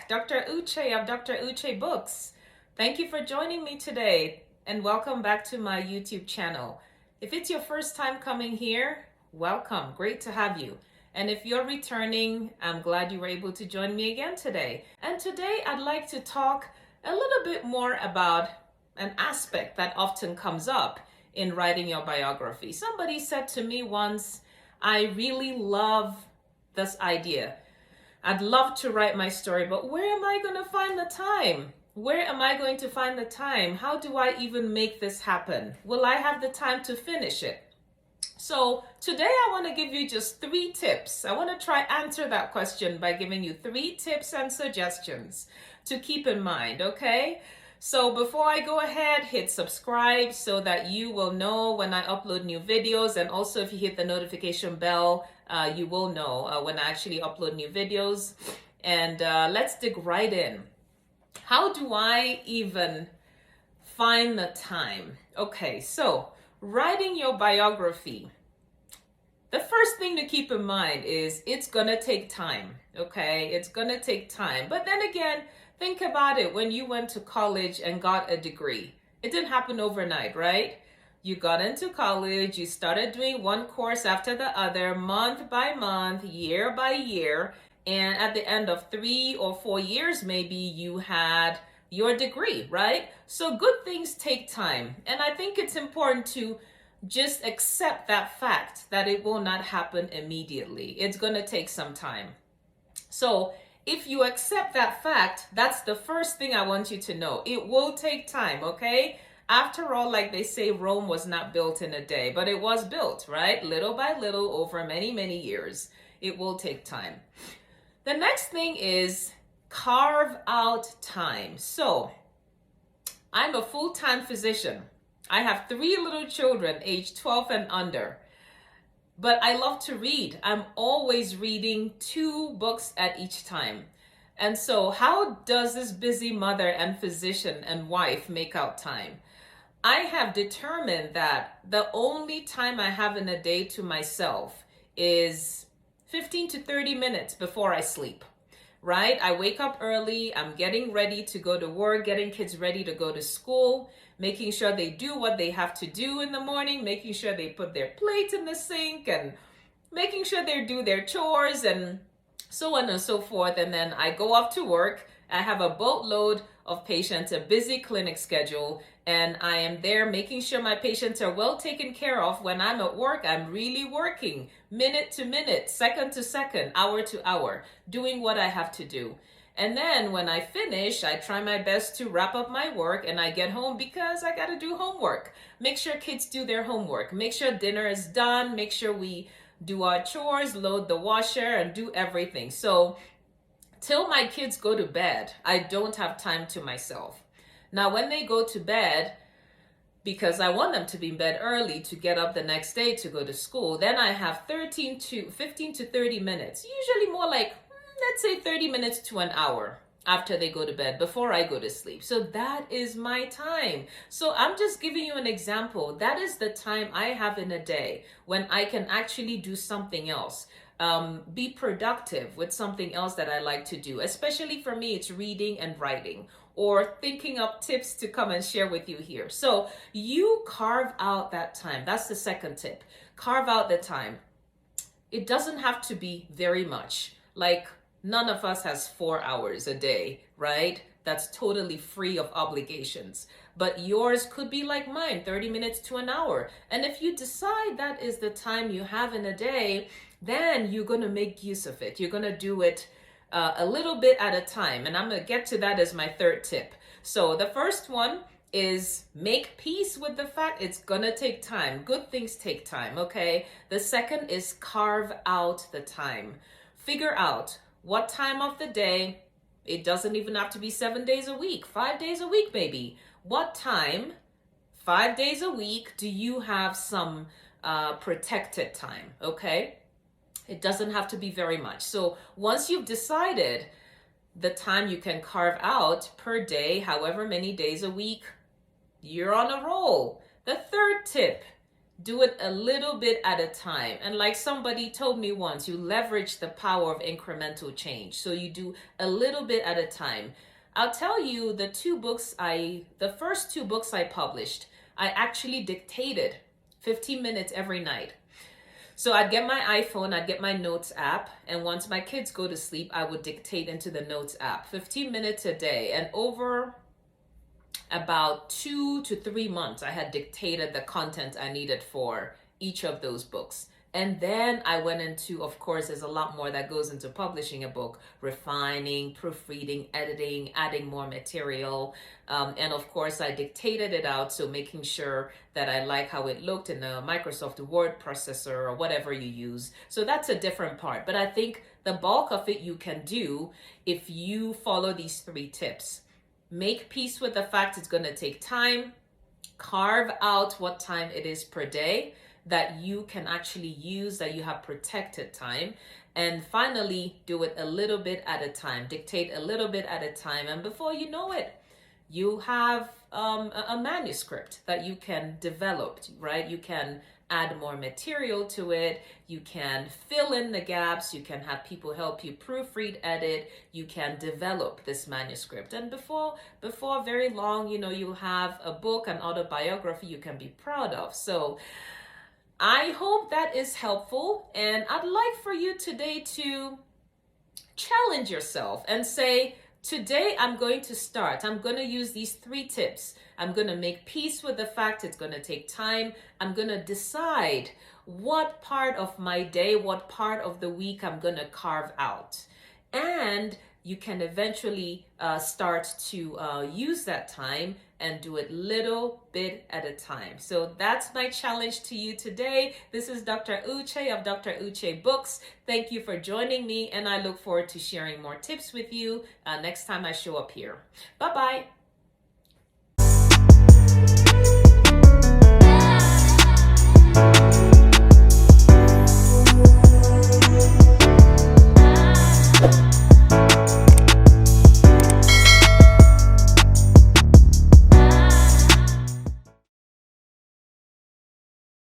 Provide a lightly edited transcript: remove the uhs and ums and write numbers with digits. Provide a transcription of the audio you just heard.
back. Dr. Uche of Dr. Uche Books. Thank you for joining me today and welcome back to my YouTube channel. If it's your first time coming here, welcome. Great to have you. And if you're returning, I'm glad you were able to join me again today. And today I'd like to talk a little bit more about an aspect that often comes up in writing your biography. Somebody said to me once, I really love this idea. I'd love to write my story, but where am I going to find the time? Where am I going to find the time? How do I even make this happen? Will I have the time to finish it? So today I want to give you just 3 tips. I want to try answer that question by giving you 3 tips and suggestions to keep in mind, okay? So before I go ahead, hit subscribe so that you will know when I upload new videos. And also if you hit the notification bell, you will know when I actually upload new videos. And let's dig right in. How do I even find the time? Okay, so writing your biography. The first thing to keep in mind is it's gonna take time, okay? It's gonna take time. But then again, think about it. When you went to college and got a degree, it didn't happen overnight, right? You got into college, you started doing one course after the other, month by month, year by year, and at the end of 3 or 4 years, maybe you had your degree, right? So good things take time. And I think it's important to just accept that fact that it will not happen immediately. It's going to take some time. So if you accept that fact, that's the first thing I want you to know. It will take time, okay? After all, like they say, Rome was not built in a day, but it was built, right? Little by little over many, many years. It will take time. The next thing is carve out time. So I'm a full-time physician. I have 3 little children aged 12 and under. But I love to read. I'm always reading 2 books at each time. And so how does this busy mother and physician and wife make out time? I have determined that the only time I have in a day to myself is 15 to 30 minutes before I sleep, right? I wake up early. I'm getting ready to go to work, getting kids ready to go to school, making sure they do what they have to do in the morning, making sure they put their plates in the sink and making sure they do their chores and so on and so forth. And then I go off to work. I have a boatload of patients, a busy clinic schedule, and I am there making sure my patients are well taken care of. When I'm at work, I'm really working minute to minute, second to second, hour to hour, doing what I have to do. And then when I finish, I try my best to wrap up my work and I get home because I got to do homework. Make sure kids do their homework. Make sure dinner is done. Make sure we do our chores, load the washer, and do everything. So till my kids go to bed, I don't have time to myself. Now, when they go to bed, because I want them to be in bed early to get up the next day to go to school, then I have 15 to 30 minutes, usually more like, let's say 30 minutes to an hour after they go to bed before I go to sleep. So that is my time. So I'm just giving you an example. That is the time I have in a day when I can actually do something else. Be productive with something else that I like to do. Especially for me, it's reading and writing or thinking up tips to come and share with you here. So you carve out that time. That's the second tip. Carve out the time. It doesn't have to be very much. Like none of us has 4 hours a day, right? That's totally free of obligations. But yours could be like mine, 30 minutes to an hour. And if you decide that is the time you have in a day, then you're going to make use of it. You're going to do it a little bit at a time. And I'm going to get to that as my third tip. So the first one is make peace with the fact it's going to take time. Good things take time, okay? The second is carve out the time. Figure out what time of the day. It doesn't even have to be 7 days a week, 5 days a week maybe. What time, 5 days a week, do you have some protected time, okay? It doesn't have to be very much. So once you've decided the time you can carve out per day, however many days a week, you're on a roll. The third tip Do it a little bit at a time. And like somebody told me once, you leverage the power of incremental change. So you do a little bit at a time. I'll tell you, the first two books I published, I actually dictated 15 minutes every night. So I'd get my iPhone, I'd get my notes app, and once my kids go to sleep, I would dictate into the notes app 15 minutes a day. And over about 2 to 3 months, I had dictated the content I needed for each of those books. And then I went into, of course, there's a lot more that goes into publishing a book: refining, proofreading, editing, adding more material. And of course, I dictated it out. So making sure that I like how it looked in a Microsoft Word processor or whatever you use. So that's a different part. But I think the bulk of it you can do if you follow these 3 tips. Make peace with the fact it's going to take time. Carve out what time it is per day that you can actually use, that you have protected time. And finally, do it a little bit at a time. Dictate a little bit at a time. And before you know it, you have a manuscript that you can develop, right? You can add more material to it. You can fill in the gaps. You can have people help you proofread, edit. You can develop this manuscript. And before very long, you'll have a book, an autobiography you can be proud of. So I hope that is helpful. And I'd like for you today to challenge yourself and say, today I'm going to start. I'm going to use these 3 tips. I'm going to make peace with the fact it's going to take time. I'm going to decide what part of my day, what part of the week I'm going to carve out. And you can eventually start to use that time and do it little bit at a time. So that's my challenge to you today. This is Dr. Uche of Dr. Uche Books. Thank you for joining me, and I look forward to sharing more tips with you next time I show up here. Bye-bye.